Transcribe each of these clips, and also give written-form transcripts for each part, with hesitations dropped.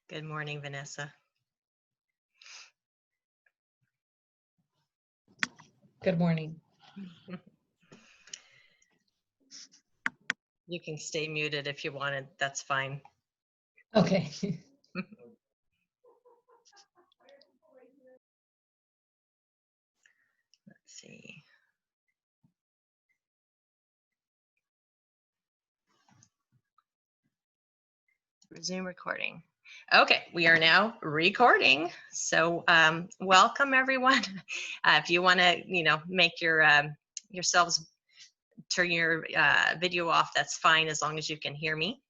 Good morning, Vanessa. Good morning. You can stay muted if you wanted, that's fine. Okay. Let's see. Resume recording. Okay, we are now recording. So welcome everyone. If you want to, make your yourselves turn your video off, that's fine as long as you can hear me.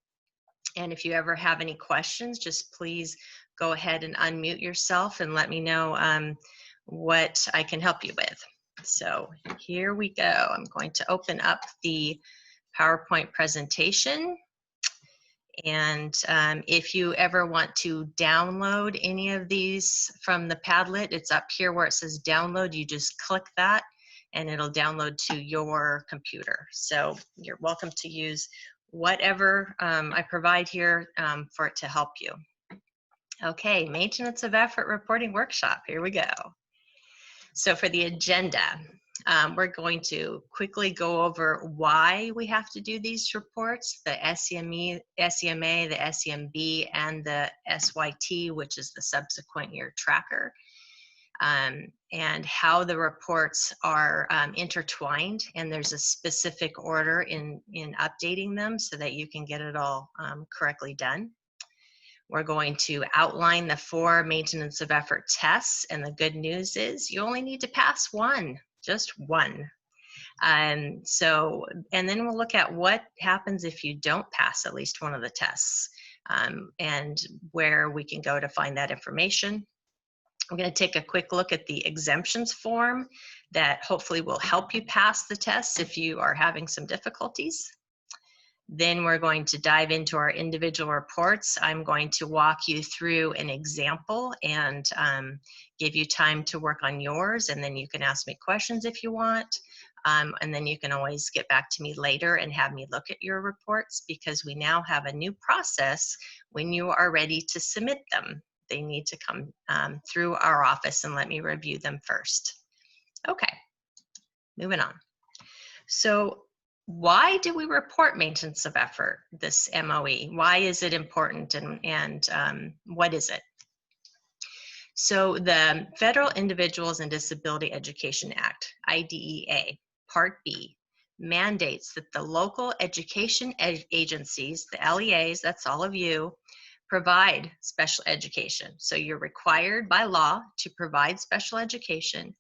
And if you ever have any questions, just please go ahead and unmute yourself and let me know what I can help you with. So here we go. I'm going to open up the PowerPoint presentation. And if you ever want to download any of these from the Padlet, it's up here where it says download. You just click that and it'll download to your computer. So you're welcome to use whatever I provide here for it to help you. Okay, maintenance of effort reporting workshop. Here we go. So for the agenda, we're going to quickly go over why we have to do these reports, the SEMA, the SEMB, and the SYT, which is the subsequent year tracker, and how the reports are intertwined, and there's a specific order in updating them so that you can get it all correctly done. We're going to outline the 4 maintenance of effort tests, and the good news is you only need to pass one, just one. And then we'll look at what happens if you don't pass at least one of the tests, and where we can go to find that information. I'm going to take a quick look at the exemptions form that hopefully will help you pass the tests if you are having some difficulties. Then we're going to dive into our individual reports. I'm going to walk you through an example and give you time to work on yours, and then you can ask me questions if you want. And then you can always get back to me later and have me look at your reports, because we now have a new process when you are ready to submit them. They need to come through our office and let me review them first. Okay, moving on. So why do we report maintenance of effort, this MOE? Why is it important, and what is it? So the Federal Individuals and Disability Education Act, IDEA, Part B, mandates that the local education agencies, the LEAs, that's all of you, provide special education. So you're required by law to provide special education,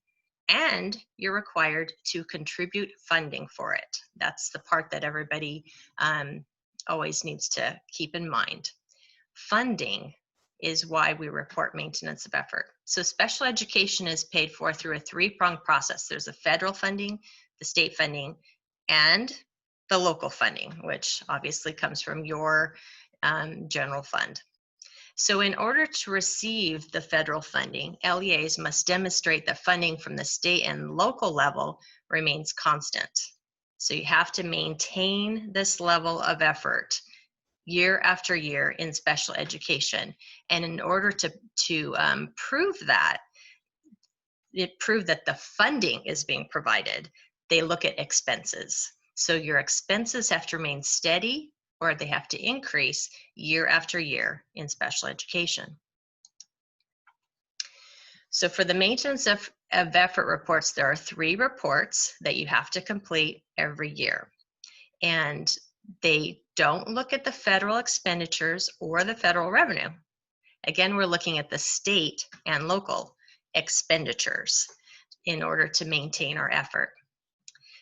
and you're required to contribute funding for it. That's the part that everybody always needs to keep in mind. Funding is why we report maintenance of effort. So special education is paid for through a 3-pronged process. There's the federal funding, the state funding, and the local funding, which obviously comes from your general fund. So in order to receive the federal funding, LEAs must demonstrate that funding from the state and local level remains constant. So you have to maintain this level of effort year after year in special education. And in order to prove that the funding is being provided, they look at expenses. So your expenses have to remain steady, or they have to increase year after year in special education. So for the maintenance of effort reports, there are 3 reports that you have to complete every year. And they don't look at the federal expenditures or the federal revenue. Again, we're looking at the state and local expenditures in order to maintain our effort.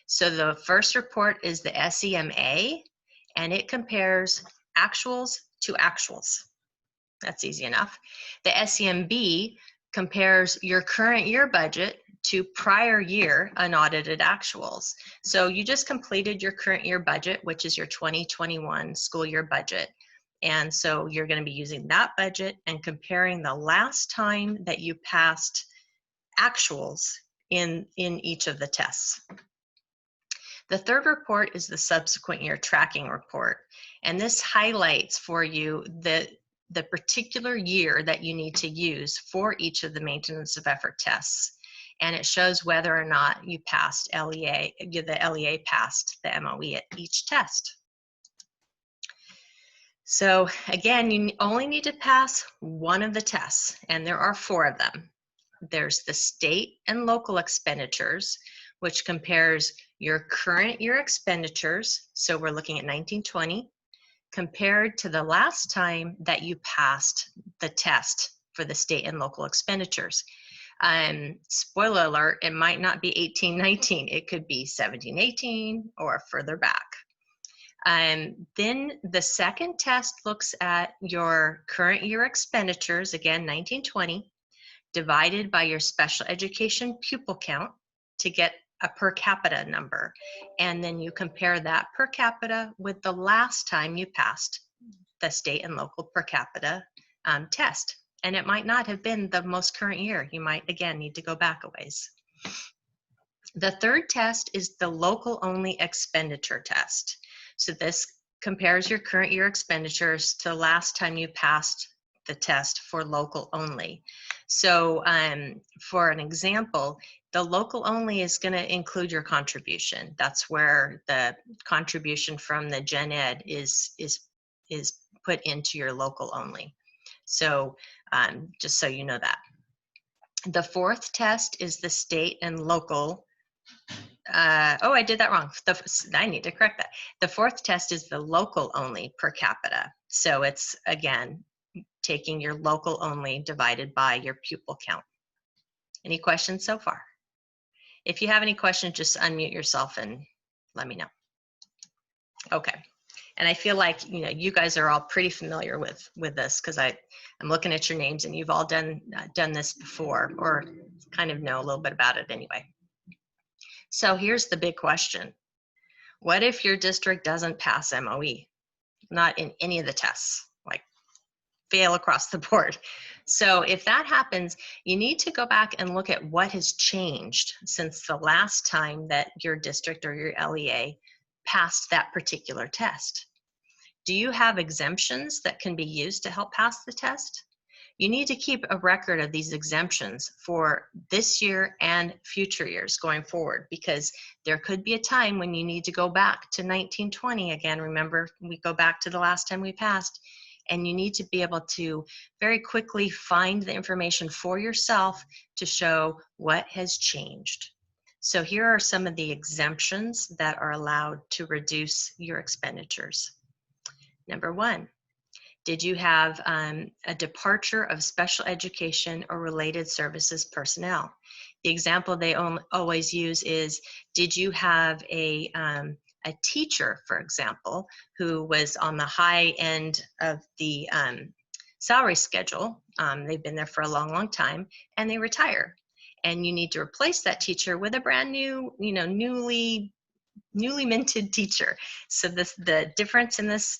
So the first report is the SEMA, and it compares actuals to actuals. That's easy enough. The SEMB compares your current year budget to prior year unaudited actuals. So you just completed your current year budget, which is your 2021 school year budget. And so you're going to be using that budget and comparing the last time that you passed actuals in each of the tests. The third report is the subsequent year tracking report. And this highlights for you the particular year that you need to use for each of the maintenance of effort tests. And it shows whether or not you passed LEA, the LEA passed the MOE at each test. So again, you only need to pass one of the tests, and there are 4 of them. There's the state and local expenditures, which compares your current year expenditures, so we're looking at 1920, compared to the last time that you passed the test for the state and local expenditures. Spoiler alert, it might not be 1819, it could be 1718 or further back. Then the second test looks at your current year expenditures, again 1920, divided by your special education pupil count to get a per capita number. And then you compare that per capita with the last time you passed the state and local per capita test. And it might not have been the most current year. You might, again, need to go back a ways. The third test is the local only expenditure test. So this compares your current year expenditures to the last time you passed the test for local only. So for an example, the local only is going to include your contribution. That's where the contribution from the gen ed is put into your local only. So just so you know that. The fourth test is the state and local. Oh, I did that wrong. I need to correct that. The fourth test is the local only per capita. So it's, again, taking your local only divided by your pupil count. Any questions so far? If you have any questions, just unmute yourself and let me know. Okay. And I feel like, you know, you guys are all pretty familiar with this, because I'm looking at your names and you've all done this before, or kind of know a little bit about it anyway. So here's the big question. What if your district doesn't pass MOE? Not in any of the tests, like fail across the board. So if that happens, you need to go back and look at what has changed since the last time that your district or your LEA passed that particular test. Do you have exemptions that can be used to help pass the test? You need to keep a record of these exemptions for this year and future years going forward, because there could be a time when you need to go back to 1920 again. Remember, we go back to the last time we passed, and you need to be able to very quickly find the information for yourself to show what has changed. So here are some of the exemptions that are allowed to reduce your expenditures. Number 1, did you have a departure of special education or related services personnel? The example they always use is, did you have a teacher, for example, who was on the high end of the salary schedule? They've been there for a long, long time, and they retire. And you need to replace that teacher with a brand new, you know, newly minted teacher. So the difference in this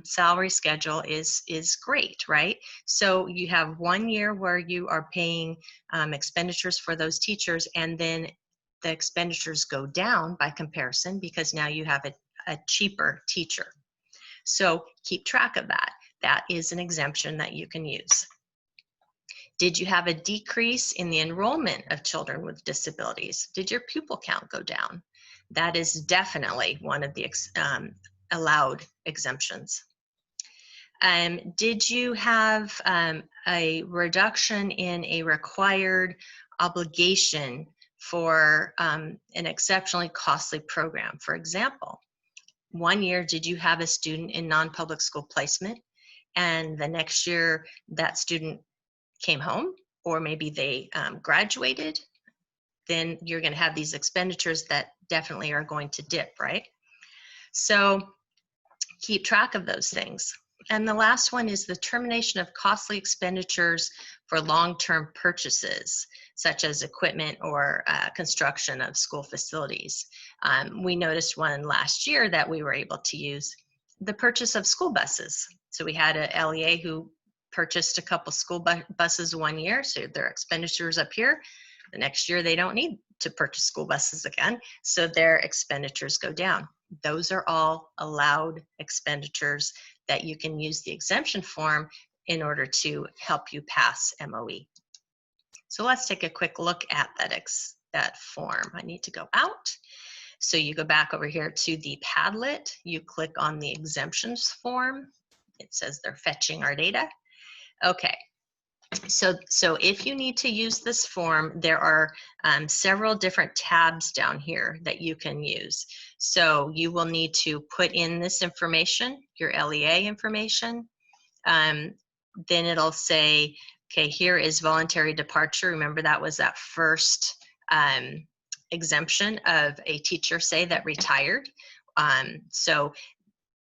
salary schedule is great, right? So you have 1 year where you are paying expenditures for those teachers, and then the expenditures go down by comparison because now you have a cheaper teacher. So keep track of that. That is an exemption that you can use. Did you have a decrease in the enrollment of children with disabilities? Did your pupil count go down? That is definitely one of the allowed exemptions. Did you have a reduction in a required obligation for an exceptionally costly program? For example, 1 year, did you have a student in non-public school placement, and the next year that student came home, or maybe they graduated? Then you're going to have these expenditures that definitely are going to dip, right? So keep track of those things. And the last one is the termination of costly expenditures for long-term purchases, such as equipment or construction of school facilities. We noticed one last year that we were able to use, the purchase of school buses. So we had a LEA who purchased a couple school buses 1 year, so their expenditures up here. The next year, they don't need to purchase school buses again, so their expenditures go down. Those are all allowed expenditures that you can use the exemption form in order to help you pass MOE. So let's take a quick look at that form. I need to go out. So you go back over here to the Padlet, you click on the exemptions form. It says they're fetching our data. Okay, so if you need to use this form, there are several different tabs down here that you can use. So you will need to put in this information, your LEA information. Then it'll say, okay, here is voluntary departure. Remember that was that first exemption of a teacher, say, that retired. So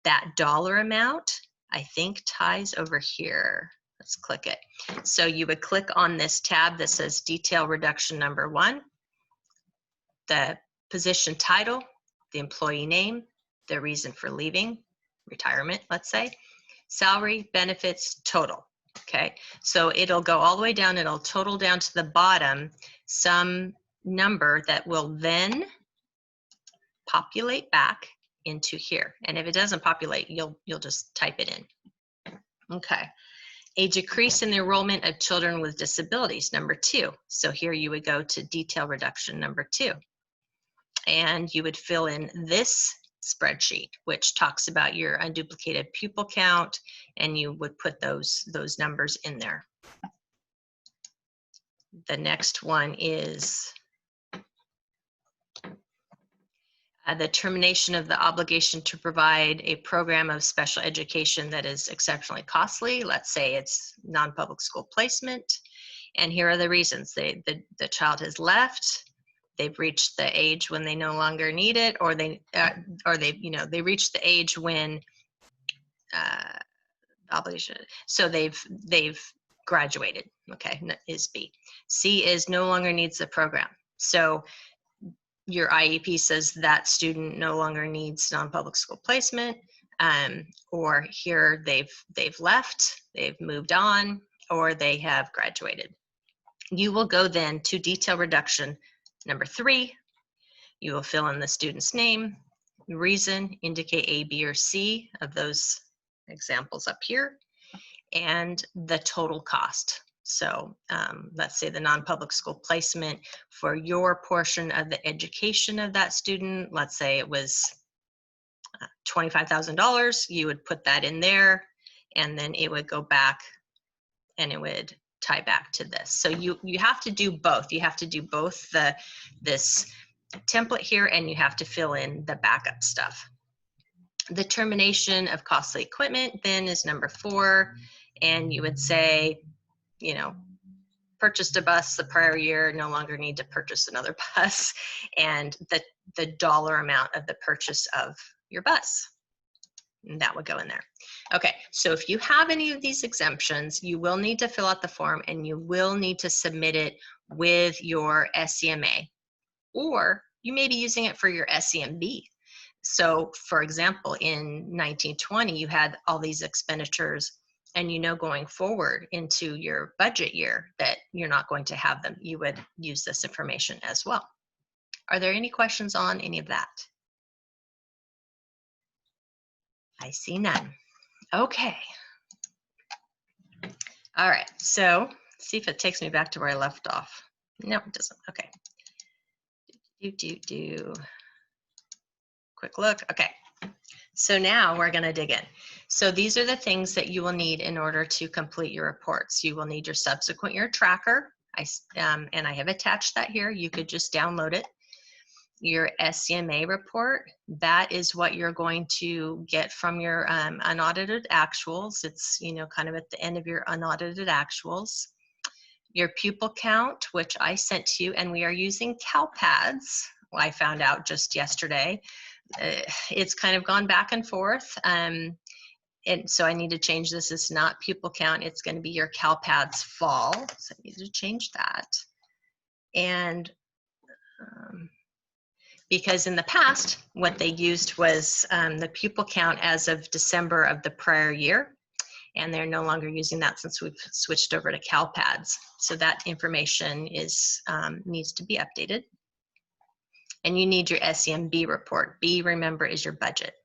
that dollar amount, I think, ties over here. Let's click it. So you would click on this tab that says detail reduction number 1, the position title, the employee name, the reason for leaving, retirement, let's say, salary, benefits, total. Okay, so it'll go all the way down, it'll total down to the bottom some number that will then populate back into here. And if it doesn't populate, you'll just type it in. Okay, a decrease in the enrollment of children with disabilities, number 2. So here you would go to detail reduction number 2. And you would fill in this spreadsheet, which talks about your unduplicated pupil count, and you would put those numbers in there. The next one is the termination of the obligation to provide a program of special education that is exceptionally costly. Let's say it's non-public school placement. And here are the reasons. The child has left, they've reached the age when they no longer need it, or they reached the age when obligation. So they've graduated. Okay, is B. C is no longer needs the program. So your IEP says that student no longer needs non-public school placement, or here they've left, they've moved on, or they have graduated. You will go then to detail reduction number 3. You will fill in the student's name, reason, indicate A, B, or C of those examples up here, and the total cost. So let's say the non-public school placement for your portion of the education of that student, let's say it was $25,000, you would put that in there, and then it would go back and it would tie back to this. So you have to do both. You have to do both this template here, and you have to fill in the backup stuff. The termination of costly equipment then is number 4, and you would say, purchased a bus the prior year, no longer need to purchase another bus, and the dollar amount of the purchase of your bus. And that would go in there. Okay, so if you have any of these exemptions, you will need to fill out the form, and you will need to submit it with your SEMA, or you may be using it for your SEMB. So for example, in 1920, you had all these expenditures, and going forward into your budget year that you're not going to have them. You would use this information as well. Are there any questions on any of that? I see none. Okay. All right, so see if it takes me back to where I left off. No, it doesn't. Okay. Quick look. Okay. So now we're going to dig in. So these are the things that you will need in order to complete your reports. You will need your subsequent year tracker. And I have attached that here. You could just download it. Your SEMA report, that is what you're going to get from your unaudited actuals. It's, kind of at the end of your unaudited actuals. Your pupil count, which I sent to you, and we are using CalPads. I found out just yesterday. It's kind of gone back and forth. And so I need to change this. It's not pupil count. It's going to be your CalPads fall. So I need to change that. And because in the past, what they used was the pupil count as of December of the prior year. And they're no longer using that since we've switched over to CalPads. So that information is needs to be updated. And you need your SEMB report. B, remember, is your budget.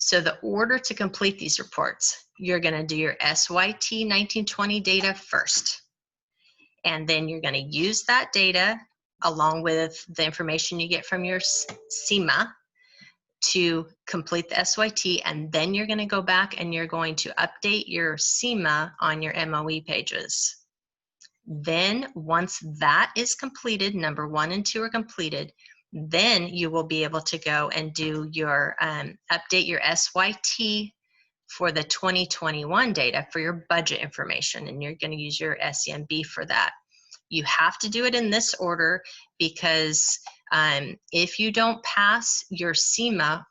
So the order to complete these reports, you're going to do your SYT 1920 data first. And then you're going to use that data along with the information you get from your SEMA to complete the SYT. And then you're going to go back and you're going to update your SEMA on your MOE pages. Then once that is completed, number 1 and 2 are completed, then you will be able to go and do your update your SYT for the 2021 data for your budget information, and you're going to use your SEMB for that. You have to do it in this order because if you don't pass your SEMA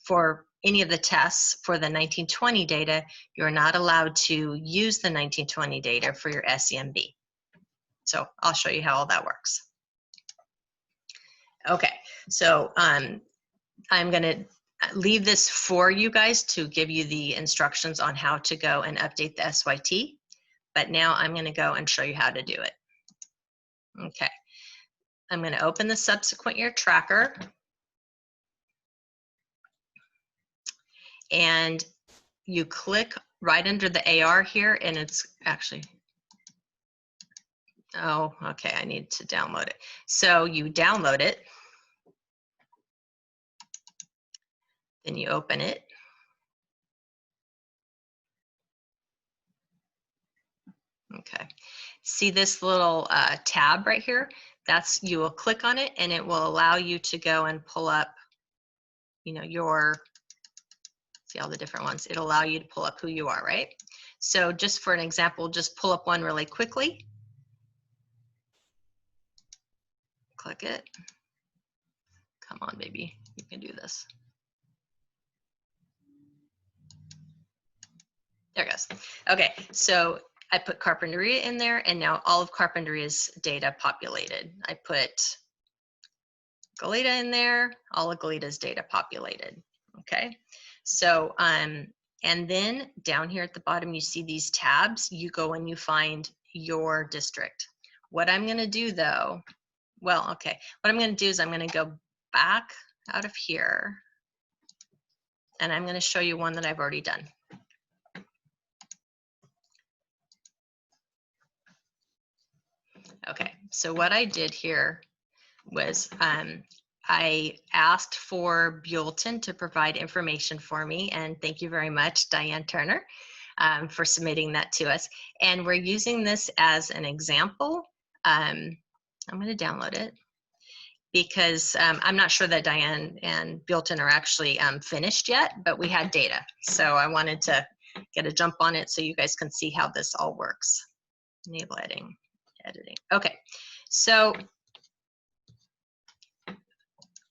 for any of the tests for the 1920 data, you're not allowed to use the 1920 data for your SEMB. So I'll show you how all that works. Okay, so I'm going to leave this for you guys to give you the instructions on how to go and update the SYT, but now I'm going to go and show you how to do it. Okay, I'm going to open the subsequent year tracker, and you click right under the AR here, and it's actually, oh, okay, I need to download it. So you download it, then you open it. Okay, see this little tab right here? That's, you will click on it and it will allow you to go and pull up, you know, your, see all the different ones. It'll allow you to pull up who you are, right? So just for an example, just pull up one really quickly. Click it. Come on, baby, you can do this. There it goes. Okay, so I put Carpinteria in there, and now all of Carpinteria's data populated. I put Goleta in there, all of Goleta's data populated. Okay, so and then down here at the bottom, you see these tabs. You go and you find your district. What I'm going to do though, well, okay, what I'm going to do is I'm going to go back out of here, and I'm going to show you one that I've already done. Okay, so what I did here was I asked for Buellton to provide information for me, and thank you very much, Diane Turner, for submitting that to us. And we're using this as an example. I'm going to download it because I'm not sure that Diane and Buellton are actually finished yet, but we had data. So I wanted to get a jump on it so you guys can see how this all works. Enable editing. Okay, so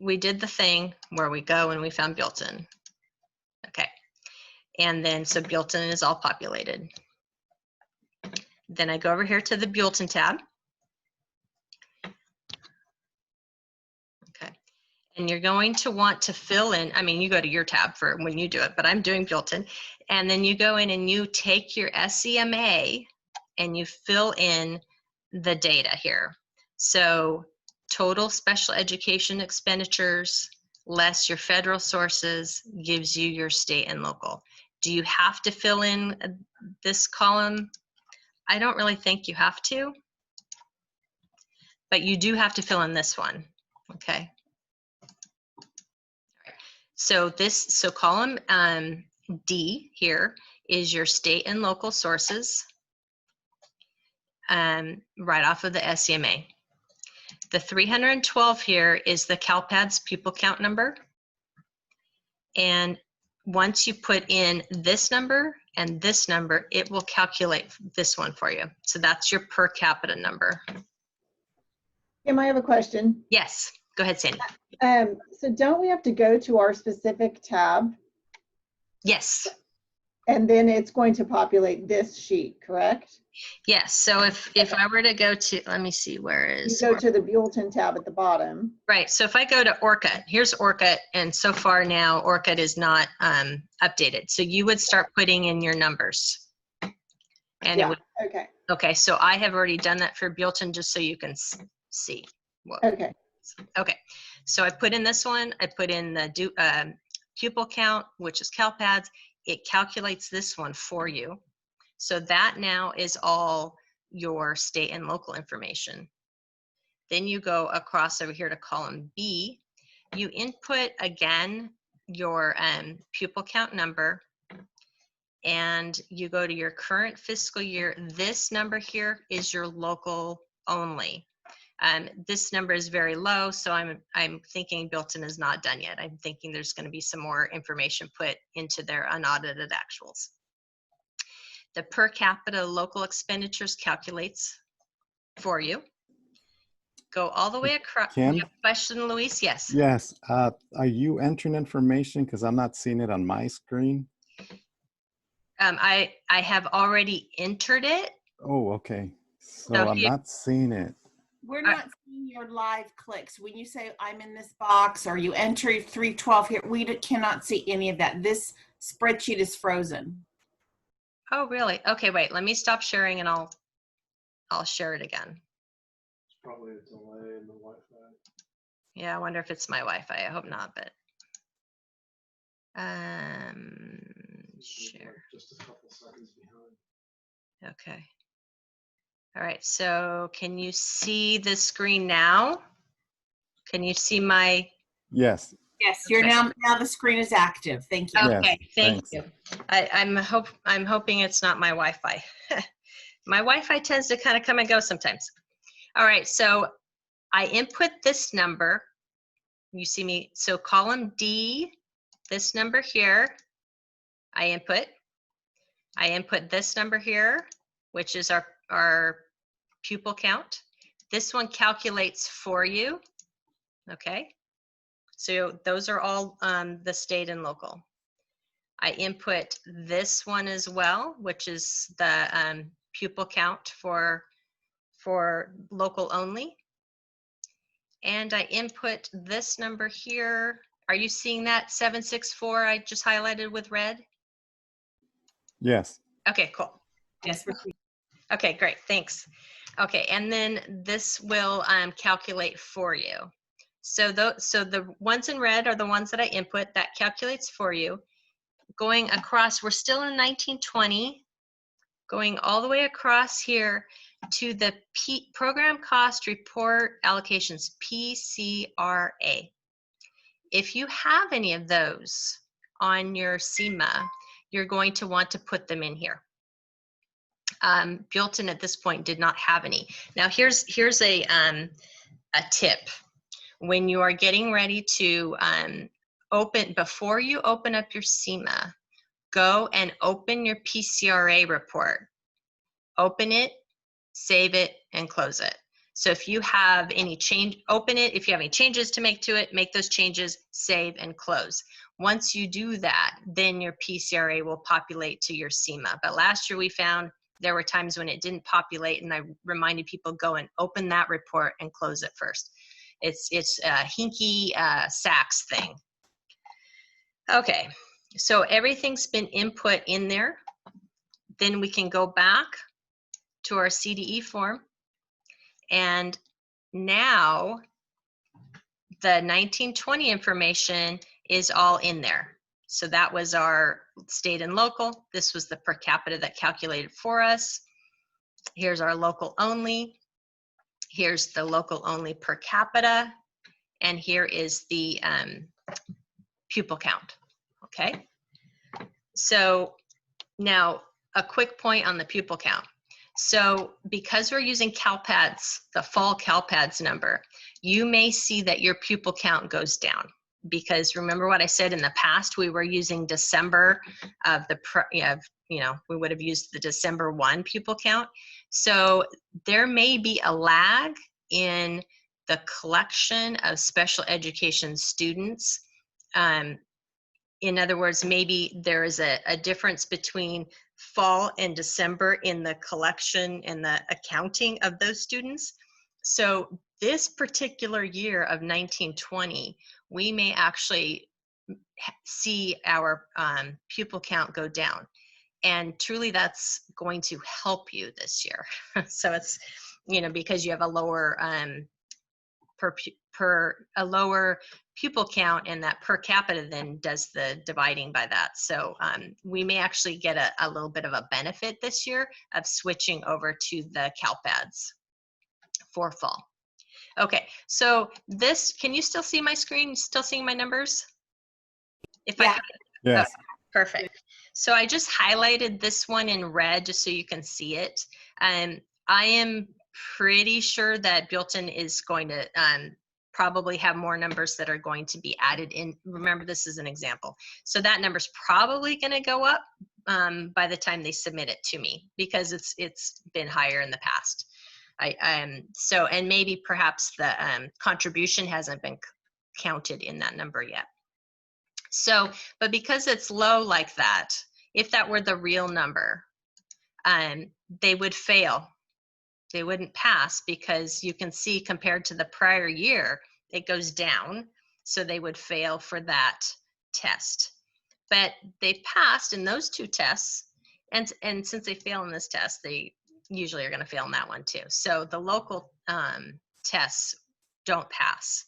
we did the thing where we go and we found Buellton. Okay, and then so Buellton is all populated. Then I go over here to the Buellton tab. Okay, and you're going to want to fill in, I mean, you go to your tab for when you do it, but I'm doing Buellton. And then you go in and you take your SEMA and you fill in the data here. So total special education expenditures less your federal sources gives you your state and local. Do you have to fill in this column? I don't really think you have to, but you do have to fill in this one, okay? So so column D here is your state and local sources. Right off of the SEMA. The 312 here is the CalPADS pupil count number. And once you put in this number and this number, it will calculate this one for you. So that's your per capita number. Kim, I have a question. Yes, go ahead, Sandy. So don't we have to go to our specific tab? Yes. And then it's going to populate this sheet, correct? Yes, so if I were to go to, let me see, where is You go to the Buellton tab at the bottom. Right, so if I go to ORCUT, here's ORCUT, and so far now ORCUT is not updated. So you would start putting in your numbers. And Yeah, it would, okay. okay, so I have already done that for Buellton just so you can see. What, Okay. okay, so I put in this one, I put in the pupil count, which is CalPADS, it calculates this one for you. So that now is all your state and local information. Then you go across over here to column B. You input again your pupil count number, and you go to your current fiscal year. This number here is your local only. This number is very low, so I'm thinking Built-in is not done yet. I'm thinking there's going to be some more information put into their unaudited actuals. The per capita local expenditures calculates for you. Go all the way across. Kim? You have a question, Luis? Yes. Yes. Are you entering information? Because I'm not seeing it on my screen. I have already entered it. Oh, okay. So So I'm not seeing it. We're not seeing your live clicks. When you say I'm in this box or you enter 312 here, we cannot see any of that. This spreadsheet is frozen. Oh, really? Okay, wait. Let me stop sharing, and I'll share it again. It's probably a delay in the Wi-Fi. Yeah, I wonder if it's my Wi-Fi. I hope not, but It's share. like just a couple seconds behind. Okay. All right. So can you see the screen now? Can you see my? Yes. Yes, you're Okay. now the screen is active. Thank you. Yes, Okay. Thank thanks. you. I'm hoping it's not my Wi-Fi. My Wi-Fi tends to kind of come and go sometimes. All right. So I input this number. You see me. So column D, this number here, I input this number here, which is our pupil count. This one calculates for you. Okay. So those are all the state and local. I input this one as well, which is the pupil count for local only. And I input this number here. Are you seeing that 764 I just highlighted with red? Yes. Okay, cool. Yes, we're Okay, great, thanks. Okay, and then this will calculate for you. So the ones in red are the ones that I input. That calculates for you. Going across, we're still in 1920, going all the way across here to the Program Cost Report Allocations, PCRA. If you have any of those on your SEMA, you're going to want to put them in here. Built-in at this point did not have any. Now here's a tip. When you are getting ready to before you open up your SEMA, go and open your PCRA report. Open it, save it, and close it. So if you have any open it. If you have any changes to make to it, make those changes, save, and close. Once you do that, then your PCRA will populate to your SEMA. But last year we found there were times when it didn't populate, and I reminded people, go and open that report and close it first. It's a hinky Sachs thing. Okay, so everything's been input in there. Then we can go back to our CDE form, and now the 1920 information is all in there. So that was our state and local. This was the per capita that calculated for us. Here's our local only. Here's the local only per capita. And here is the pupil count, okay? So now a quick point on the pupil count. So because we're using CalPADS, the fall CalPADS number, you may see that your pupil count goes down, because remember what I said in the past, we were using December of we would have used the December 1 pupil count. So there may be a lag in the collection of special education students. In other words, maybe there is a difference between fall and December in the collection and the accounting of those students. So this particular year of 1920, we may actually see our pupil count go down. And truly that's going to help you this year. So it's, because you have a lower per a lower pupil count, and that per capita then does the dividing by that. So we may actually get a little bit of a benefit this year of switching over to the CalPads for fall. Okay, so this, can you still see my screen? Still seeing my numbers? If Yeah. Yes. Perfect. So I just highlighted this one in red just so you can see it. I am pretty sure that Buellton is going to probably have more numbers that are going to be added in. Remember, this is an example. So that number's probably going to go up by the time they submit it to me, because it's been higher in the past. So, and maybe perhaps the contribution hasn't been counted in that number yet. So, but because it's low like that, if that were the real number, they would fail. They wouldn't pass, because you can see compared to the prior year, it goes down. So they would fail for that test. But they passed in those two tests. And since they fail in this test, they usually are going to fail in that one too. So the local tests don't pass,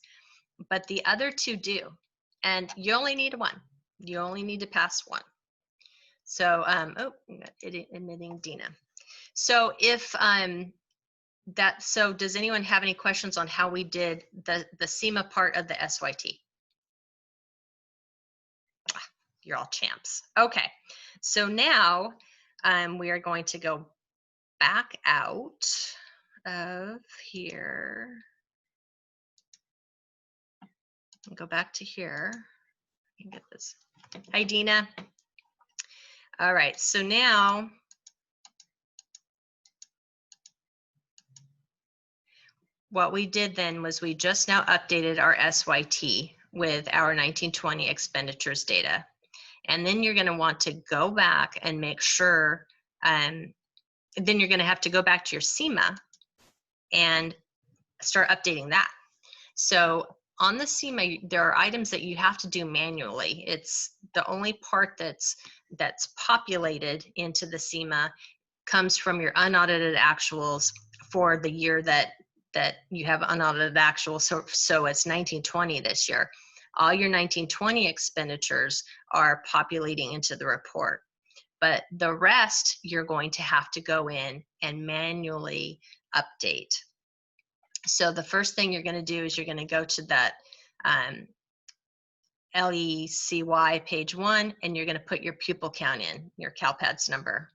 but the other two do. And you only need one. You only need to pass one. So, oh, admitting Dina. So if so does anyone have any questions on how we did the SEMA part of the SYT? You're all champs. Okay, so now we are going to go back out of here. Go back to here. I can get this. Hi, Dina. All right, so now what we did then was we just now updated our SYT with our 1920 expenditures data. And then you're going to want to go back and make sure, then you're going to have to go back to your SEMA and start updating that. So on the SEMA, there are items that you have to do manually. It's the only part that's populated into the SEMA comes from your unaudited actuals for the year that you have unaudited actuals. So it's 1920 this year. All your 1920 expenditures are populating into the report. But the rest, you're going to have to go in and manually update. So the first thing you're going to do is you're going to go to that LECY page 1, and you're going to put your pupil count in, your CalPads number.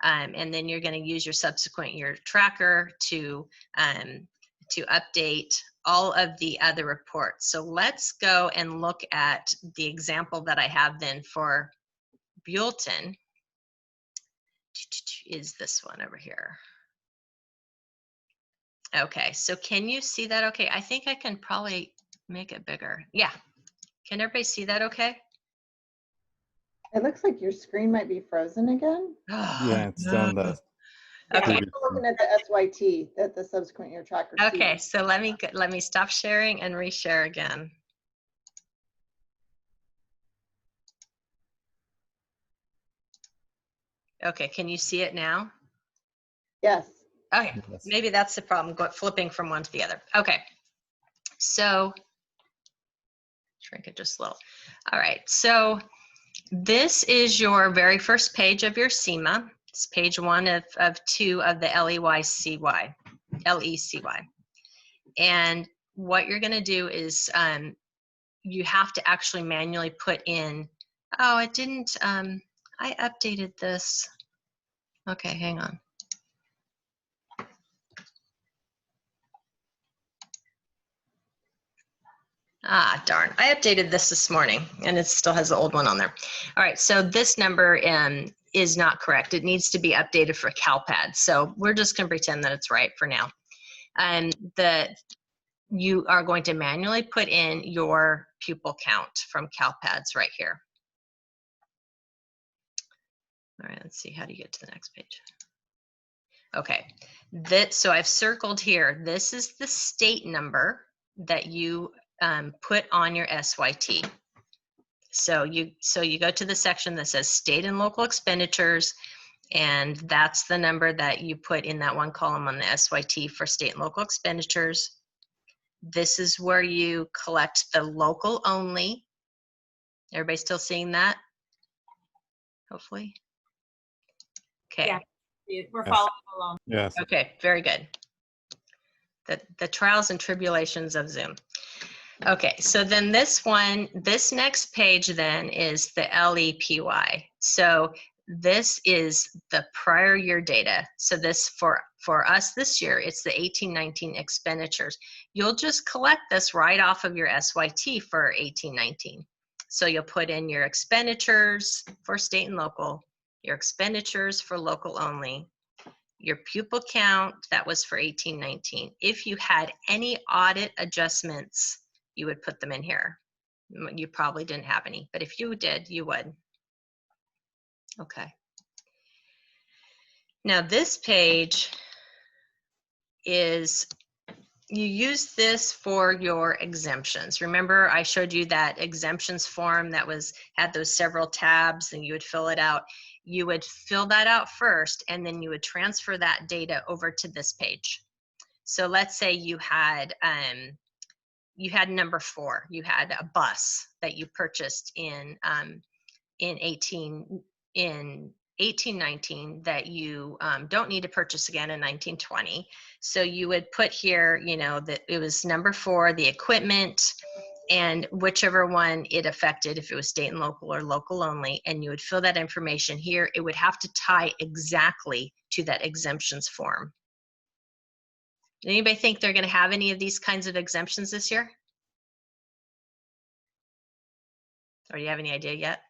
And then you're going to use your subsequent year tracker to update all of the other reports. So let's go and look at the example that I have then for Buellton. Is this one over here. Okay, so can you see that okay? I think I can probably make it bigger. Yeah, can everybody see that okay? It looks like your screen might be frozen again. Yeah, it's still in the Okay. I'm looking at the SYT, at the subsequent year tracker. Okay, so let me stop sharing and reshare again. Okay, can you see it now? Yes. Okay, Yes. maybe that's the problem, flipping from one to the other. Okay, so shrink it just a little. All right, so this is your very first page of your SEMA. It's page 1 of 2 of the LECY. And what you're going to do is you have to actually manually put in, oh, it didn't, I updated this. Okay, hang on. Ah, darn. I updated this morning, and it still has the old one on there. All right, so this number is not correct. It needs to be updated for CalPads. So we're just going to pretend that it's right for now. And you are going to manually put in your pupil count from CalPads right here. All right, let's see. How do you get to the next page? Okay, so I've circled here. This is the state number that you put on your SYT. So you go to the section that says state and local expenditures, and that's the number that you put in that one column on the SYT for state and local expenditures. This is where you collect the local only. Everybody still seeing that? Hopefully. Okay. Yeah. We're Yes. following along. Yes. Okay, very good. The trials and tribulations of Zoom. Okay, so then this next page then is the LEPY. So this is the prior year data. So this for us this year, it's the 18-19 expenditures. You'll just collect this right off of your SYT for 18-19. So you'll put in your expenditures for state and local, your expenditures for local only, your pupil count, that was for 18-19. If you had any audit adjustments, you would put them in here. You probably didn't have any, but if you did, you would. Okay. Now this page is, you use this for your exemptions. Remember I showed you that exemptions form that had those several tabs and you would fill it out. You would fill that out first and then you would transfer that data over to this page. So let's say you had number 4, you had a bus that you purchased in 18-19 that you don't need to purchase again in 19-20. So you would put here, you know, that it was number 4, the equipment, and whichever one it affected, if it was state and local or local only, and you would fill that information here. It would have to tie exactly to that exemptions form. Anybody think they're going to have any of these kinds of exemptions this year? Or do you have any idea yet?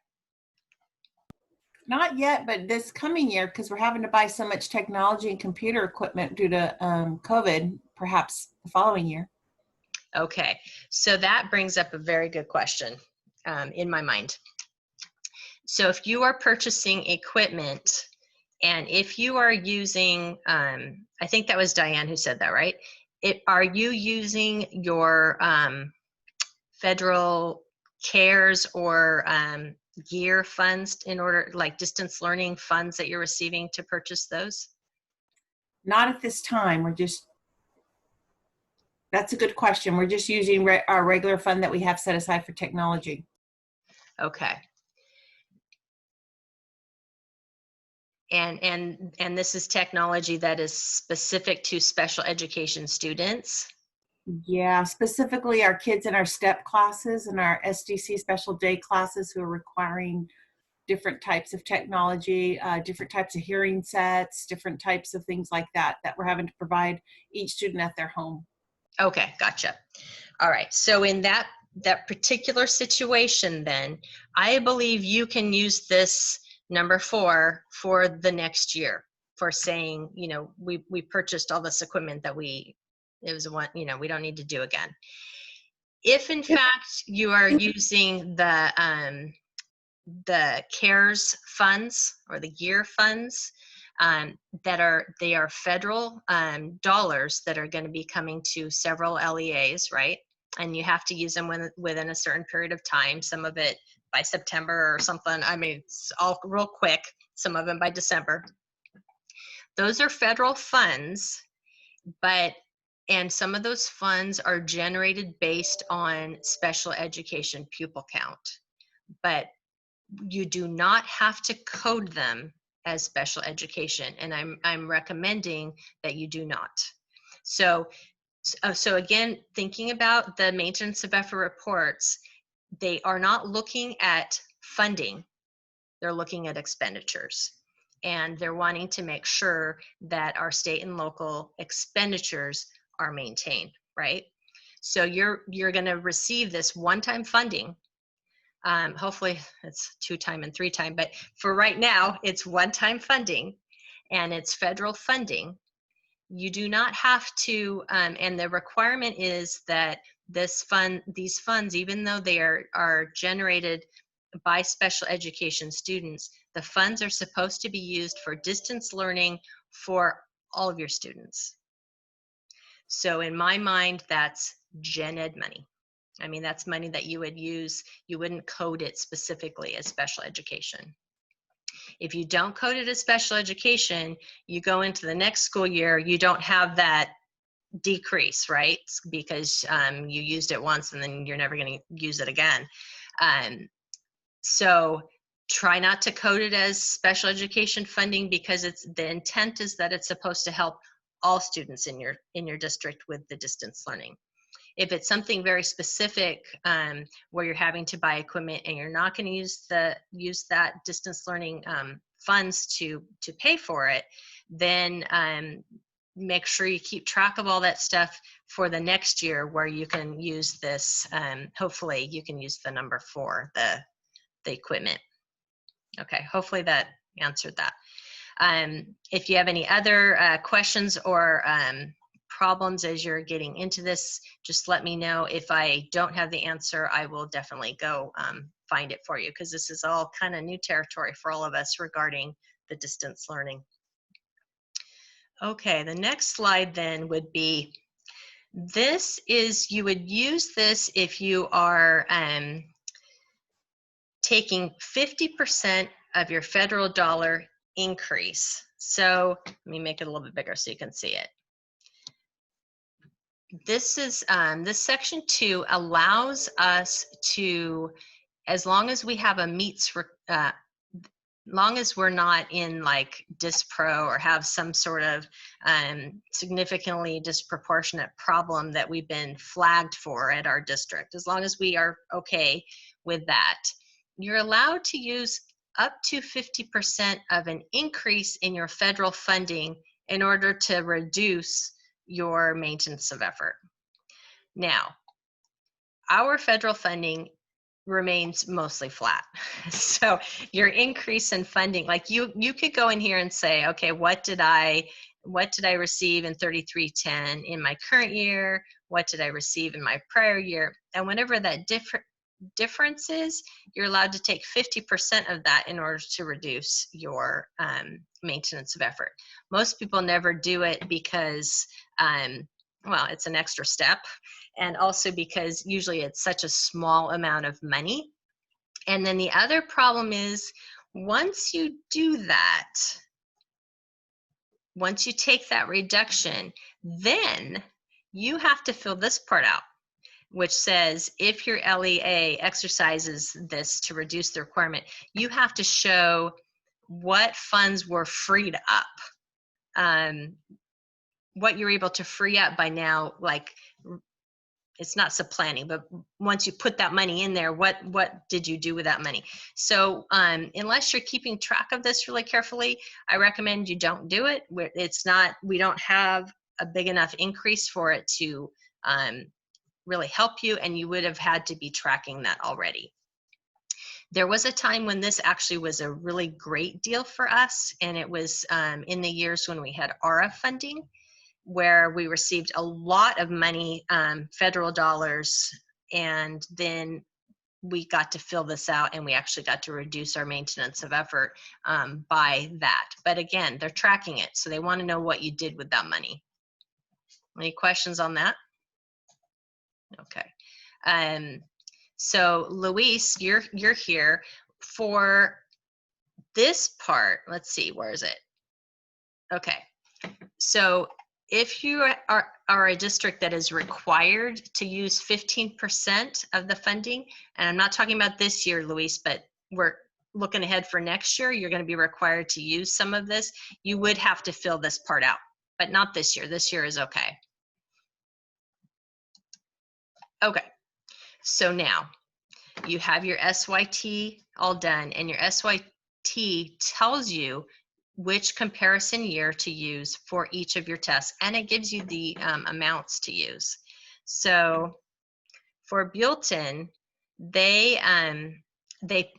Not yet, but this coming year, because we're having to buy so much technology and computer equipment due to COVID, perhaps the following year. Okay, so that brings up a very good question in my mind. So if you are purchasing equipment, and if you are using, I think that was Diane who said that, right? Are you using your federal CARES or gear funds in order, like distance learning funds that you're receiving to purchase those? Not at this time. That's a good question. We're just using our regular fund that we have set aside for technology. Okay. And this is technology that is specific to special education students? Yeah, specifically our kids in our STEP classes and our SDC special day classes who are requiring different types of technology, different types of hearing sets, different types of things like that, that we're having to provide each student at their home. Okay, gotcha. All right, so in that particular situation then, I believe you can use this number 4 for the next year, for saying, you know, we purchased all this equipment that it was one, you know, we don't need to do again. If in fact you are using the CARES funds or the gear funds, they are federal dollars that are going to be coming to several LEAs, right? And you have to use them within a certain period of time, some of it by September or something. I mean, it's all real quick, some of them by December. Those are federal funds, and some of those funds are generated based on special education pupil count. But you do not have to code them as special education, and I'm recommending that you do not. So again, thinking about the maintenance of effort reports, they are not looking at funding, they're looking at expenditures, and they're wanting to make sure that our state and local expenditures are maintained, right? So you're going to receive this one-time funding. Hopefully it's 2-time and 3-time, but for right now, it's one-time funding and it's federal funding. You do not have to, and the requirement is that these funds, even though they are generated by special education students, the funds are supposed to be used for distance learning for all of your students. So in my mind, that's gen ed money. I mean, that's money that you would use. You wouldn't code it specifically as special education. If you don't code it as special education, you go into the next school year, you don't have that decrease, right? Because you used it once and then you're never going to use it again. So try not to code it as special education funding, because the intent is that it's supposed to help all students in your district with the distance learning. If it's something very specific where you're having to buy equipment and you're not going to use that distance learning funds to pay for it, then make sure you keep track of all that stuff for the next year where you can use this. Hopefully you can use the number for the equipment. Okay, hopefully that answered that. If you have any other questions or problems as you're getting into this, just let me know. If I don't have the answer, I will definitely go find it for you, because this is all kind of new territory for all of us regarding the distance learning. Okay, the next slide then would be, you would use this if you are taking 50% of your federal dollar increase. So let me make it a little bit bigger so you can see it. This is this section 2 allows us to, as long as we have a meets, long as we're not in like dispro or have some sort of significantly disproportionate problem that we've been flagged for at our district, as long as we are okay with that, you're allowed to use up to 50% of an increase in your federal funding in order to reduce your maintenance of effort. Now, our federal funding remains mostly flat. So your increase in funding, like you could go in here and say, okay, what did I receive in 3310 in my current year? What did I receive in my prior year? And whatever that difference is, you're allowed to take 50% of that in order to reduce your maintenance of effort. Most people never do it because, well, it's an extra step, and also because usually it's such a small amount of money. And then the other problem is, once you do that, once you take that reduction, then you have to fill this part out, which says if your LEA exercises this to reduce the requirement, you have to show what funds were freed up, what you're able to free up by now, like it's not supplanting, but once you put that money in there, what did you do with that money? So unless you're keeping track of this really carefully, I recommend you don't do it. We don't have a big enough increase for it to really help you, and you would have had to be tracking that already. There was a time when this actually was a really great deal for us, and it was in the years when we had ARA funding, where we received a lot of money, federal dollars, and then we got to fill this out, and we actually got to reduce our maintenance of effort by that. But again, they're tracking it, so they want to know what you did with that money. Any questions on that? Okay. So Luis, you're here for this part. Let's see, where is it? Okay. So if you are a district that is required to use 15% of the funding, and I'm not talking about this year, Luis, but we're looking ahead for next year, you're going to be required to use some of this. You would have to fill this part out, but not this year. This year is okay. Okay, so now you have your SYT all done, and your SYT tells you which comparison year to use for each of your tests, and it gives you the amounts to use. So for Buellton, they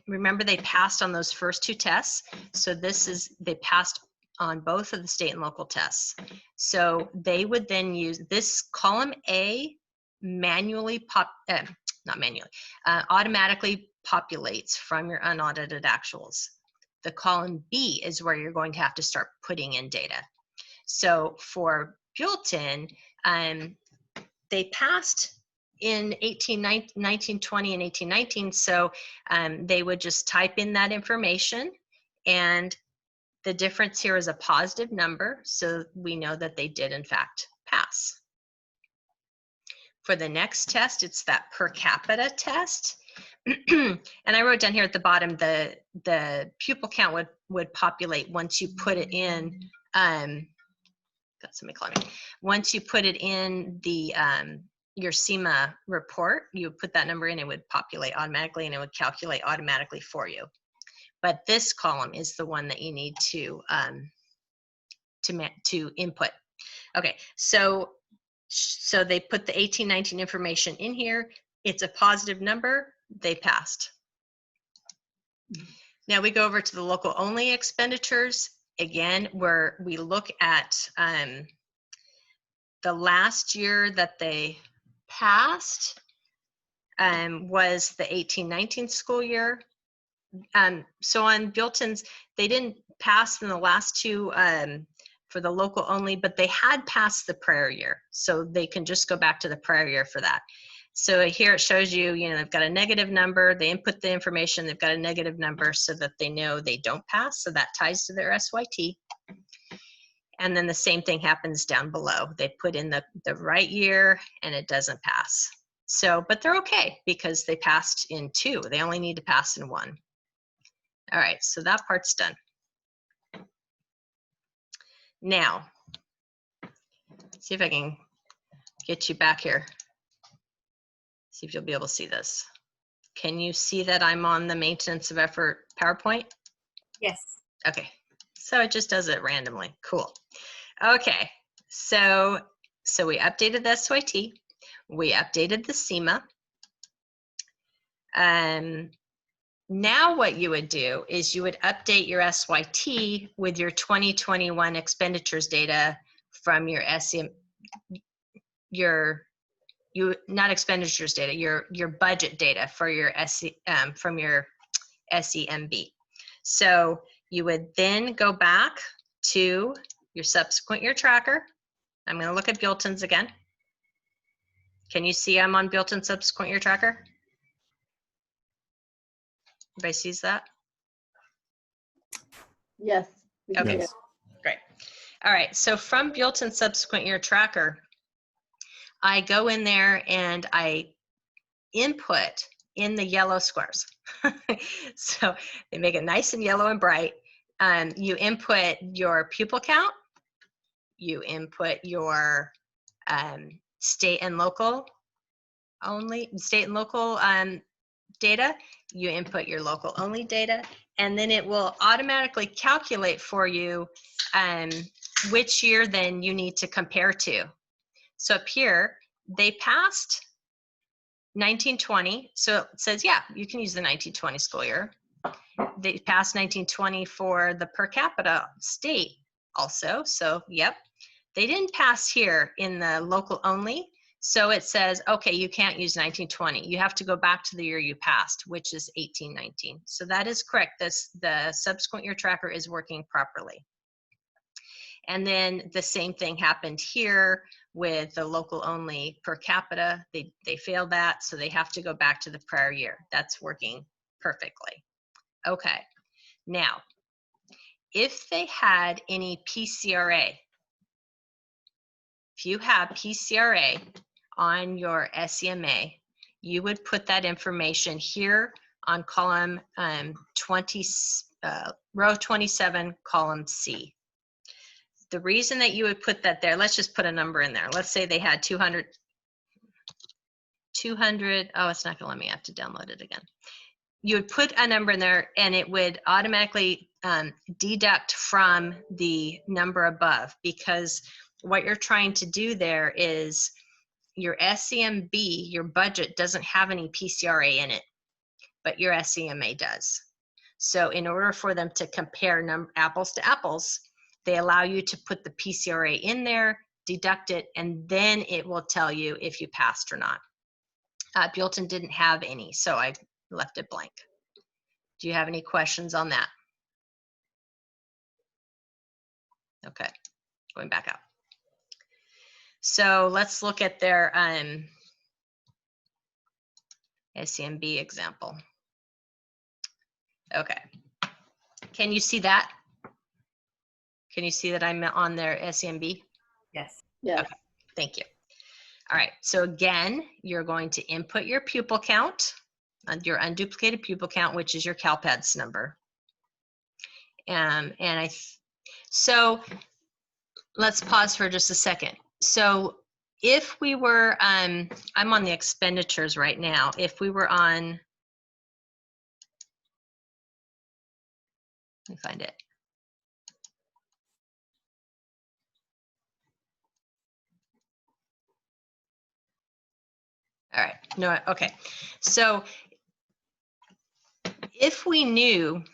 remember they passed on those first 2 tests. So they passed on both of the state and local tests. So they would then use this column A automatically populates from your unaudited actuals. The column B is where you're going to have to start putting in data. So for Buellton, they passed in 1920 and 1819, so they would just type in that information, and the difference here is a positive number, so we know that they did in fact pass. for the next test, it's that per capita test. And I wrote down here at the bottom, the pupil count would populate once you put it in, got somebody calling me. Once you put it in the, your SEMA report, you put that number in, it would populate automatically and it would calculate automatically for you. But this column is the one that you need to input. Okay, so they put the 18-19 information in here. It's a positive number, they passed. Now we go over to the local only expenditures. Again, where we look at the last year that they passed was the 18-19 school year. So on Buellton's, they didn't pass in the last two for the local only, but they had passed the prior year. So they can just go back to the prior year for that. So here it shows you, they've got a negative number, they input the information, they've got a negative number so that they know they don't pass. So that ties to their SYT. And then the same thing happens down below. They put in the right year and it doesn't pass. So, but they're okay because they passed in 2. They only need to pass in 1. All right, so that part's done. Now, see if I can get you back here. See if you'll be able to see this. Can you see that I'm on the maintenance of effort PowerPoint? Yes. Okay, so it just does it randomly. Cool. Okay, so we updated the SYT. We updated the SEMA. Now what you would do is you would update your SYT with your 2021 expenditures data from your not expenditures data, your budget data for your from your SEMB. So you would then go back to your subsequent year tracker. I'm going to look at Buellton's again. Can you see I'm on Buellton subsequent year tracker? Everybody sees that? Yes. we can Okay, see it. great. All right, so from Buellton subsequent year tracker, I go in there and I input in the yellow squares. So they make it nice and yellow and bright. You input your pupil count, you input your state and local data, you input your local only data, and then it will automatically calculate for you which year then you need to compare to. So up here, they passed 1920, so it says, yeah, you can use the 1920 school year. They passed 1920 for the per capita state also, so yep. They didn't pass here in the local only, so it says, okay, you can't use 1920. You have to go back to the year you passed, which is 1819. So that is correct. The subsequent year tracker is working properly. And then the same thing happened here with the local only per capita. They failed that, so they have to go back to the prior year. That's working perfectly. Okay, now, if they had any PCRA, if you have PCRA on your SEMA, you would put that information here on column row 27, column C. The reason that you would put that there, let's just put a number in there. Let's say they had 200, oh, it's not gonna let me, I have to download it again. You would put a number in there and it would automatically deduct from the number above, because what you're trying to do there is your SEMB, your budget doesn't have any PCRA in it, but your SEMA does. So in order for them to compare apples to apples, they allow you to put the PCRA in there, deduct it, and then it will tell you if you passed or not. Buellton didn't have any, so I left it blank. Do you have any questions on that? Okay, going back up. So let's look at their SEMB example. Okay, can you see that? Can you see that I'm on their SEMB? Yes. Yes. Okay, thank you. All right, so again, you're going to input your pupil count, your unduplicated pupil count, which is your CalPADS number. So let's pause for just a second. So if we were, I'm on the expenditures right now. If we were on, let me find it. All right, no, okay. So if we knew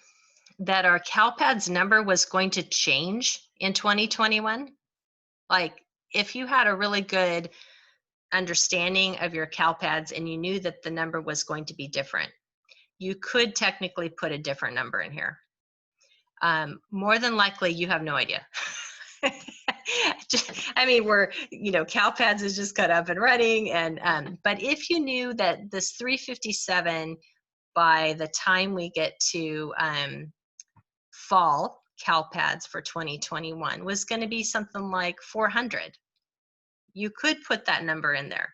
that our CalPADS number was going to change in 2021, like if you had a really good understanding of your CalPADS and you knew that the number was going to be different, you could technically put a different number in here. More than likely, you have no idea. I mean, CalPADS is just cut up and running, and but if you knew that this 357 by the time we get to fall CalPADS for 2021 was going to be something like 400, you could put that number in there.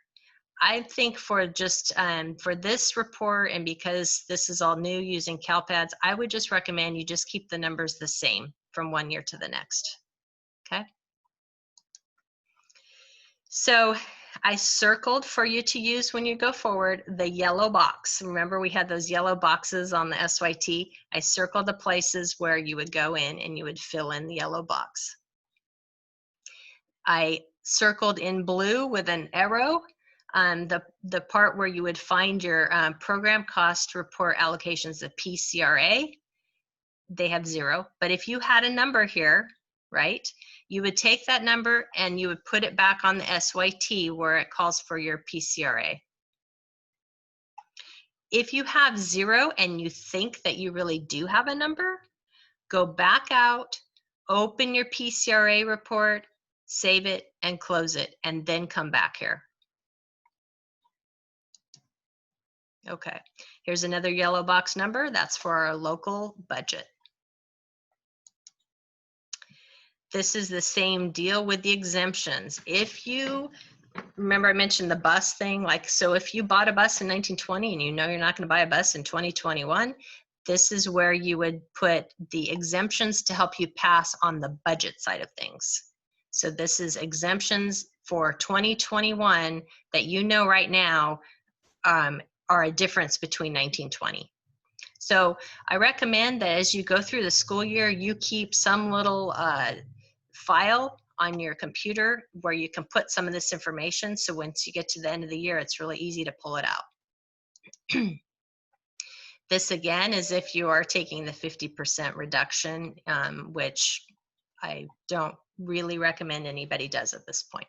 I think for just for this report, and because this is all new using CalPADS, I would just recommend you just keep the numbers the same from one year to the next. Okay. So I circled for you to use when you go forward the yellow box. Remember, we had those yellow boxes on the SYT. I circled the places where you would go in and you would fill in the yellow box. I circled in blue with an arrow the part where you would find your program cost report allocations, the PCRA. They have 0. But if you had a number here, right, you would take that number and you would put it back on the SYT where it calls for your PCRA. If you have 0 and you think that you really do have a number, go back out, open your PCRA report, save it, and close it, and then come back here. Okay, here's another yellow box number. That's for our local budget. This is the same deal with the exemptions. If you remember, I mentioned the bus thing. Like, so if you bought a bus in 1920 and you know you're not going to buy a bus in 2021, this is where you would put the exemptions to help you pass on the budget side of things. So this is exemptions for 2021 that you know right now are a difference between 1920. So I recommend that as you go through the school year, you keep some little file on your computer where you can put some of this information. So once you get to the end of the year, it's really easy to pull it out. This again is if you are taking the 50% reduction, which I don't really recommend anybody does at this point.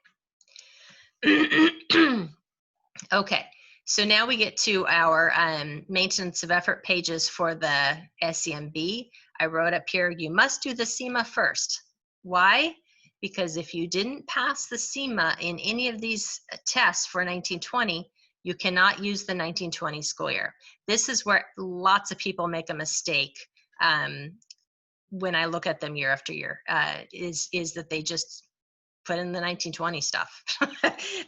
Okay, so now we get to our maintenance of effort pages for the SEMB. I wrote up here, you must do the SEMA first. Why? Because if you didn't pass the SEMA in any of these tests for 1920, you cannot use the 1920 school year. This is where lots of people make a mistake when I look at them year after year, is that they just put in the 1920 stuff,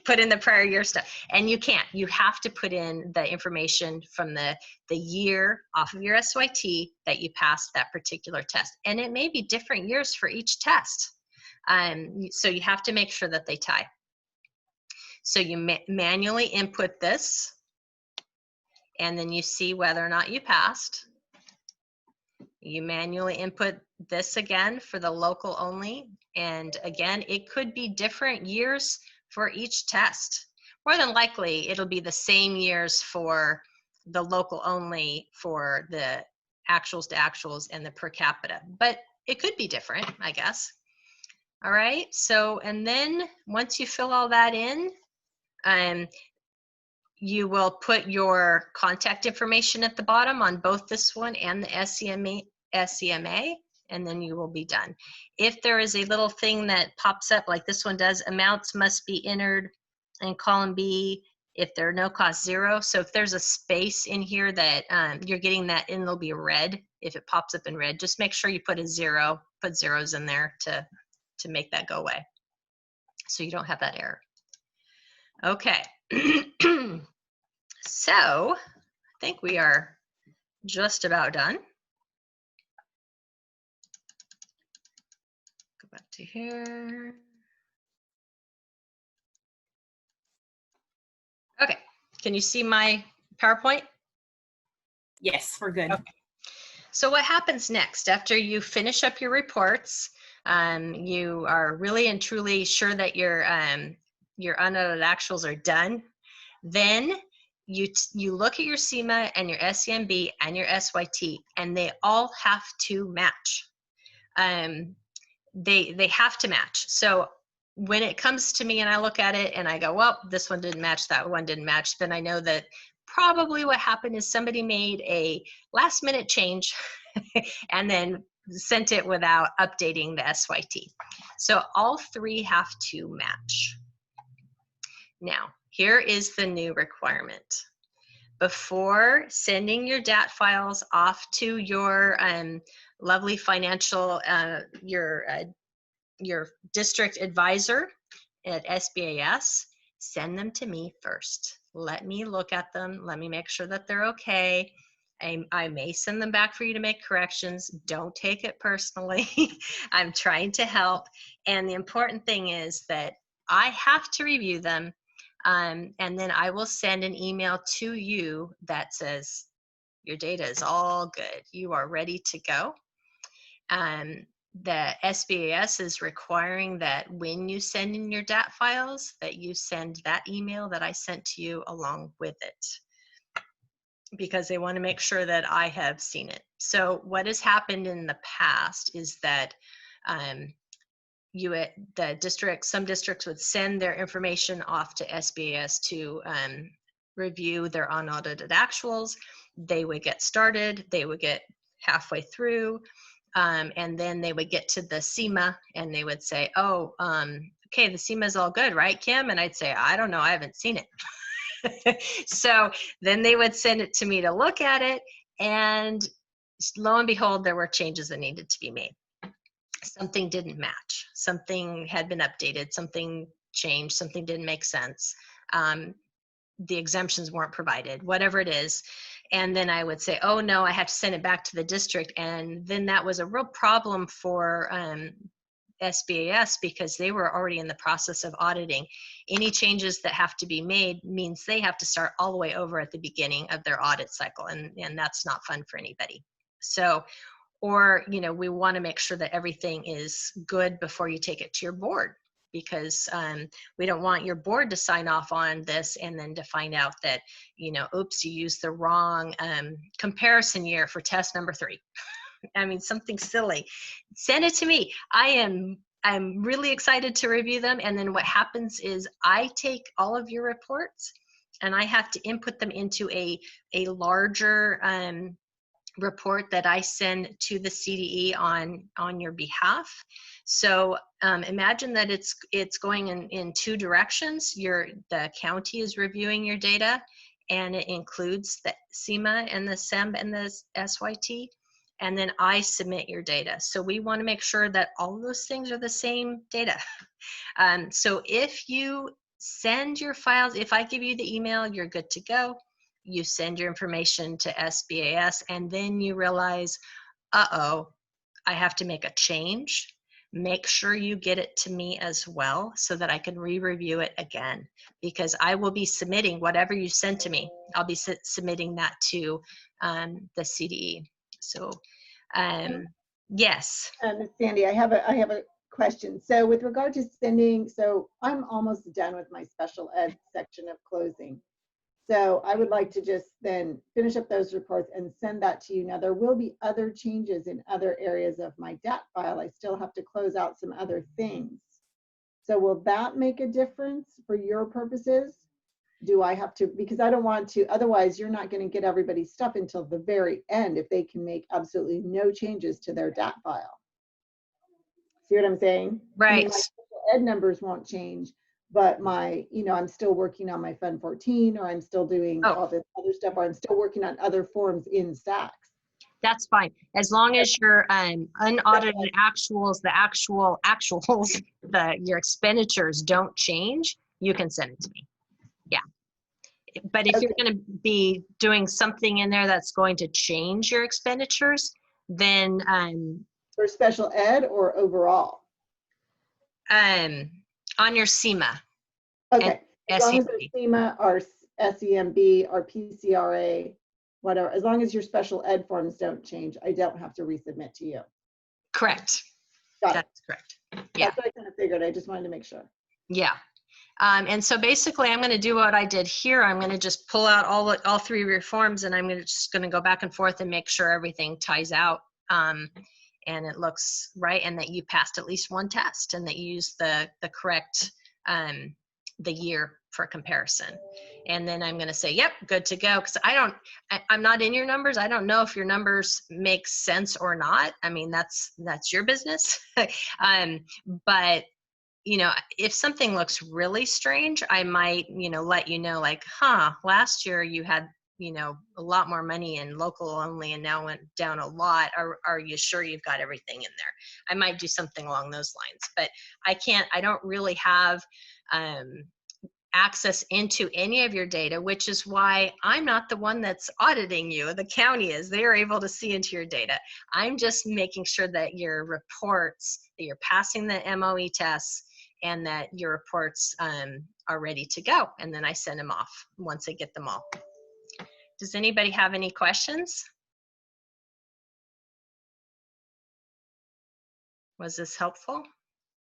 put in the prior year stuff, and you can't. You have to put in the information from the year off of your SYT that you passed that particular test. And it may be different years for each test. So you have to make sure that they tie. So you manually input this, and then you see whether or not you passed. You manually input this again for the local only. And again, it could be different years for each test. More than likely, it'll be the same years for the local only for the actuals to actuals and the per capita, but it could be different, I guess. All right, so, and then once you fill all that in, you will put your contact information at the bottom on both this one and the SEMA, and then you will be done. If there is a little thing that pops up like this one does, amounts must be entered in column B if there are no cost 0. So if there's a space in here that you're getting that in, it'll be red. If it pops up in red, just make sure you put a 0, put zeros in there to make that go away, so you don't have that error. Okay. So I think we are just about done. Go back to here. Okay. Can you see my PowerPoint? Yes, we're good. Okay. So what happens next after you finish up your reports? You are really and truly sure that your unaudited actuals are done. Then you look at your SEMA and your SEMB and your SYT, and they all have to match. They have to match. So when it comes to me and I look at it and I go, well, this one didn't match, that one didn't match, then I know that probably what happened is somebody made a last minute change and then sent it without updating the SYT. So all three have to match. Now, here is the new requirement. Before sending your DAT files off to your lovely financial, your district advisor at SBAS, send them to me first. Let me look at them. Let me make sure that they're okay. I may send them back for you to make corrections. Don't take it personally. I'm trying to help. And the important thing is that I have to review them. And then I will send an email to you that says your data is all good. You are ready to go. The SBAS is requiring that when you send in your DAT files, that you send that email that I sent to you along with it, because they want to make sure that I have seen it. So what has happened in the past is that some districts would send their information off to SBAS to review their unaudited actuals. They would get started, they would get halfway through, and then they would get to the SEMA and they would say, oh, okay, the SEMA is all good, right, Kim? And I'd say, I don't know, I haven't seen it. So then they would send it to me to look at it, and lo and behold, there were changes that needed to be made. Something didn't match, something had been updated, something changed, something didn't make sense, the exemptions weren't provided, whatever it is. And then I would say, oh no, I have to send it back to the district. And then that was a real problem for SBAS, because they were already in the process of auditing. Any changes that have to be made means they have to start all the way over at the beginning of their audit cycle, and that's not fun for anybody. So, or, you know, we want to make sure that everything is good before you take it to your board, because we don't want your board to sign off on this and then to find out that, you know, oops, you used the wrong comparison year for test number 3. I mean, something silly. Send it to me. I'm really excited to review them. And then what happens is I take all of your reports and I have to input them into a larger report that I send to the CDE on your behalf. So imagine that it's going in 2 directions. The county is reviewing your data, and it includes the SEMA and the SEMB and the SYT, and then I submit your data. So we want to make sure that all of those things are the same data. So if you send your files, if I give you the email, you're good to go. You send your information to SBAS, and then you realize, uh-oh, I have to make a change. Make sure you get it to me as well so that I can re-review it again, because I will be submitting whatever you send to me. I'll be submitting that to the CDE. So, yes. Sandy, I have a question. So with regard to sending, so I'm almost done with my special ed section of closing. So I would like to just then finish up those reports and send that to you. Now, there will be other changes in other areas of my DAT file. I still have to close out some other things. So will that make a difference for your purposes? Do I have to, because I don't want to, otherwise you're not going to get everybody's stuff until the very end if they can make absolutely no changes to their DAT file. See what I'm saying? Right. I mean, my special ed numbers won't change, but my, you know, I'm still working on my Fund 14, or I'm still doing all this other stuff, or I'm still working on other forms in SACS. That's fine. As long as your unaudited actuals, the actuals, your expenditures don't change, you can send it to me. But if you're Okay. going to be doing something in there that's going to change your expenditures, then For special ed or overall? on your SEMA, Okay, as long as SEMB. it's SEMA or SEMB or PCRA, whatever, as long as your special ed forms don't change, I don't have to resubmit to you. Correct. Got it. That's correct. Yeah. That's what I kind of figured. I just wanted to make sure. Yeah. And so basically I'm going to do what I did here. I'm going to just pull out all three reforms, and I'm just going to go back and forth and make sure everything ties out. And it looks right, and that you passed at least one test, and that you used the correct, the year for comparison. And then I'm going to say, yep, good to go. Because I'm not in your numbers. I don't know if your numbers make sense or not. I mean, that's your business. But you know, if something looks really strange, I might, you know, let you know, like, last year you had, you know, a lot more money in local only and now went down a lot. Are you sure you've got everything in there? I might do something along those lines, but I don't really have access into any of your data, which is why I'm not the one that's auditing you. The county is. They are able to see into your data. I'm just making sure that your reports, that you're passing the MOE tests, and that your reports are ready to go. And then I send them off once I get them all. Does anybody have any questions? Was this helpful?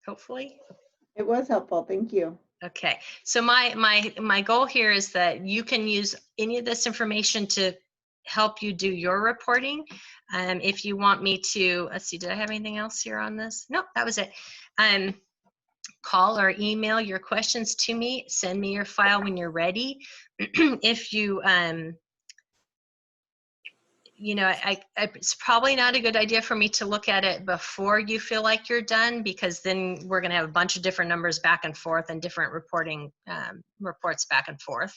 Hopefully. It was helpful. Thank you. Okay, so my goal here is that you can use any of this information to help you do your reporting. If you want me to, let's see, did I have anything else here on this? No, that was it. Call or email your questions to me. Send me your file when you're ready. If you, you know, it's probably not a good idea for me to look at it before you feel like you're done, because then we're going to have a bunch of different numbers back and forth and different reporting reports back and forth.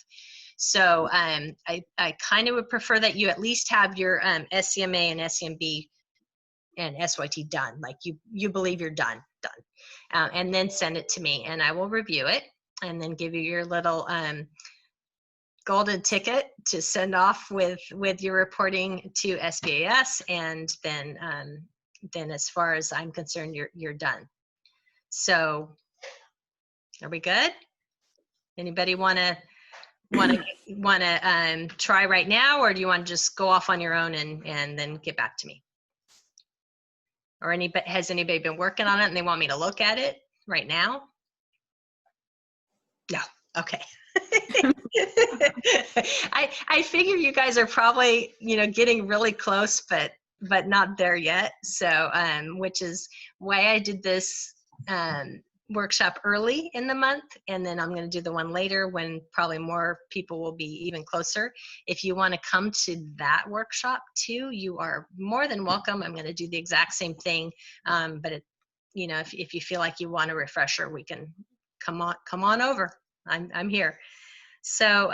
So I kind of would prefer that you at least have your SEMA and SEMB and SYT done, like you believe you're done, and then send it to me, and I will review it and then give you your little golden ticket to send off with your reporting to SBAS, and then as far as I'm concerned, you're done. So are we good? Anybody want to try right now, or do you want to just go off on your own and then get back to me? Or has anybody been working on it and they want me to look at it right now? No. Okay. I figure you guys are probably, you know, getting really close, but not there yet. So, which is why I did this workshop early in the month, and then I'm going to do the one later when probably more people will be even closer. If you want to come to that workshop too, you are more than welcome. I'm going to do the exact same thing, but you know, if you feel like you want a refresher, we can come on over. I'm here. So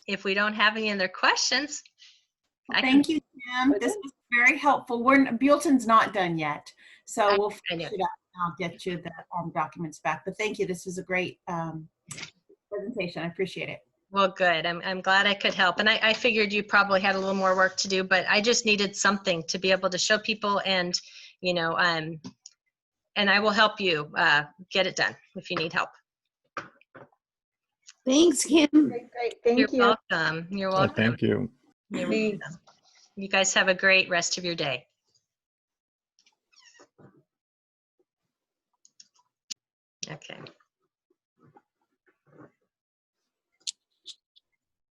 if we don't have any other questions, Thank you, Kim. This was very helpful. Buellton's not done yet, so we'll finish it up. I'll get you the documents back. But thank you. This was a great presentation. I appreciate it. Well, good. I'm glad I could help. And I figured you probably had a little more work to do, but I just needed something to be able to show people, and you know, and I will help you get it done if you need help. Thanks, Kim. Great. Thank you. You're welcome. You're welcome. Thank you. You're welcome. You guys have a great rest of your day. Okay.